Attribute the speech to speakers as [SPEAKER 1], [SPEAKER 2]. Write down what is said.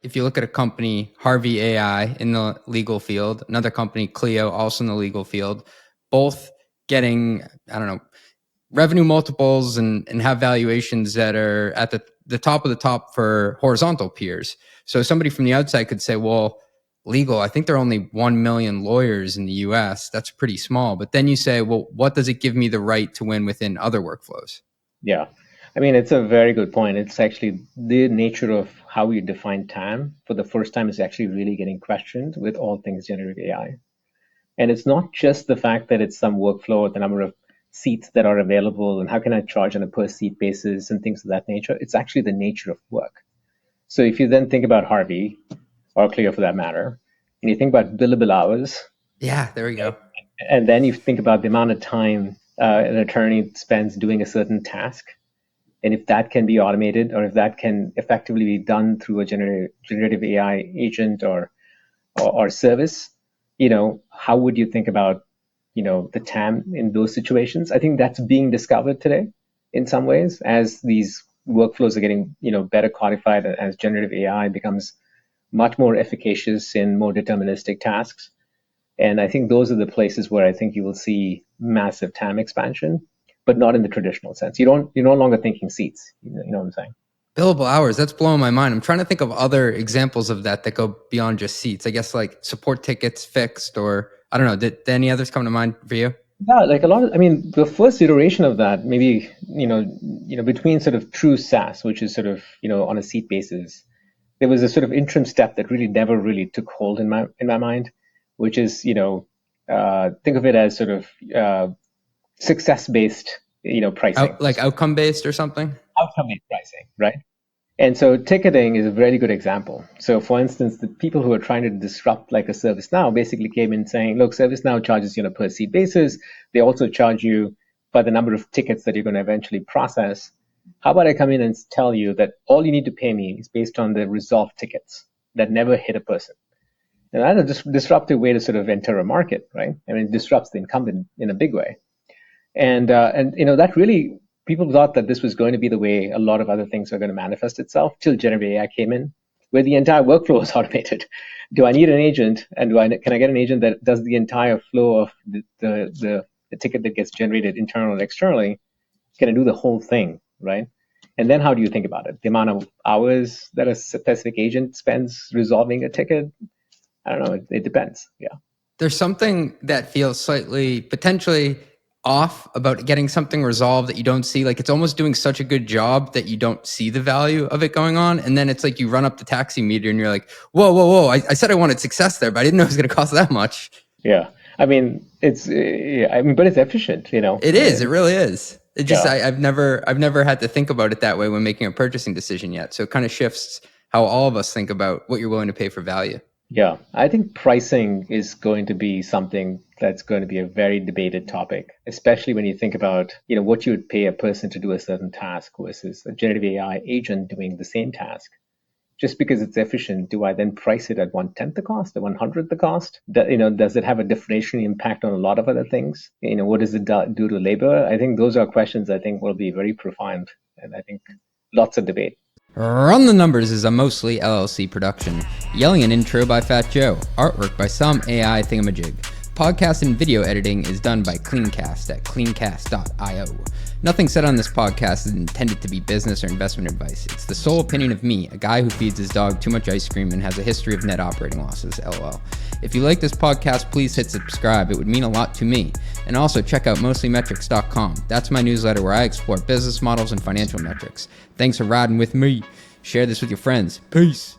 [SPEAKER 1] If you look at a company, Harvey AI in the legal field, another company, Clio, also in the legal field, both getting, I don't know, revenue multiples and have valuations that are at the top of the top for horizontal peers. So somebody from the outside could say, well, legal, I think there are only 1 million lawyers in the US. That's pretty small. But then you say, well, what does it give me the right to win within other workflows?
[SPEAKER 2] Yeah. I mean, it's a very good point. It's actually the nature of how you define TAM for the first time is actually really getting questioned with all things generative AI. And it's not just the fact that it's some workflow, the number of seats that are available, and how can I charge on a per seat basis and things of that nature. It's actually the nature of work. So if you then think about Harvey, or Clio for that matter, and you think about billable hours.
[SPEAKER 1] Yeah, there we go.
[SPEAKER 2] And then you think about the amount of time an attorney spends doing a certain task. And if that can be automated, or if that can effectively be done through a generative AI agent or service, how would you think about, the TAM in those situations? I think that's being discovered today in some ways as these workflows are getting, better codified, as generative AI becomes much more efficacious in more deterministic tasks. And I think those are the places where I think you will see massive TAM expansion, but not in the traditional sense. You're no longer thinking seats. You know what I'm saying?
[SPEAKER 1] Billable hours, that's blowing my mind. I'm trying to think of other examples of that go beyond just seats. I guess like support tickets fixed, or I don't know. Did any others come to mind for you?
[SPEAKER 2] Yeah, like the first iteration of that, maybe, between sort of true SaaS, which is sort of, on a seat basis, there was a sort of interim step that really never really took hold in my mind, which is, think of it as sort of success-based, pricing.
[SPEAKER 1] Like outcome-based or something?
[SPEAKER 2] Outcome-based pricing, right? And so ticketing is a very good example. So for instance, the people who are trying to disrupt like a ServiceNow basically came in saying, look, ServiceNow charges you on a per seat basis. They also charge you by the number of tickets that you're going to eventually process. How about I come in and tell you that all you need to pay me is based on the resolved tickets that never hit a person? And that's a disruptive way to sort of enter a market, right? I mean, it disrupts the incumbent in a big way. And that really, people thought that this was going to be the way a lot of other things are going to manifest itself till generative AI came in, where the entire workflow is automated. Do I need an agent, and can I get an agent that does the entire flow of the ticket that gets generated internally and externally? Can I do the whole thing, right? And then how do you think about it? The amount of hours that a specific agent spends resolving a ticket? I don't know. It depends. Yeah.
[SPEAKER 1] There's something that feels slightly potentially off about getting something resolved that you don't see. Like it's almost doing such a good job that you don't see the value of it going on. And then it's like you run up the taxi meter and you're like, whoa. I said I wanted success there, but I didn't know it was going to cost that much.
[SPEAKER 2] Yeah. I mean, but it's efficient,
[SPEAKER 1] It is. It really is. It just, yeah. I've never had to think about it that way when making a purchasing decision yet. So it kind of shifts how all of us think about what you're willing to pay for value.
[SPEAKER 2] Yeah, I think pricing is going to be something that's going to be a very debated topic, especially when you think about, what you would pay a person to do a certain task versus a generative AI agent doing the same task. Just because it's efficient, do I then price it at 1/10 the cost, or 1/100 the cost? Does it have a deflationary impact on a lot of other things? What does it do to labor? I think those are questions I think will be very profound, and I think lots of debate.
[SPEAKER 1] Run the Numbers is a mostly LLC production. Yelling an intro by Fat Joe. Artwork by some AI thingamajig. Podcast and video editing is done by Cleancast at cleancast.io. Nothing said on this podcast is intended to be business or investment advice. It's the sole opinion of me, a guy who feeds his dog too much ice cream and has a history of net operating losses, LOL. If you like this podcast, please hit subscribe. It would mean a lot to me. And also check out mostlymetrics.com. That's my newsletter where I explore business models and financial metrics. Thanks for riding with me. Share this with your friends. Peace.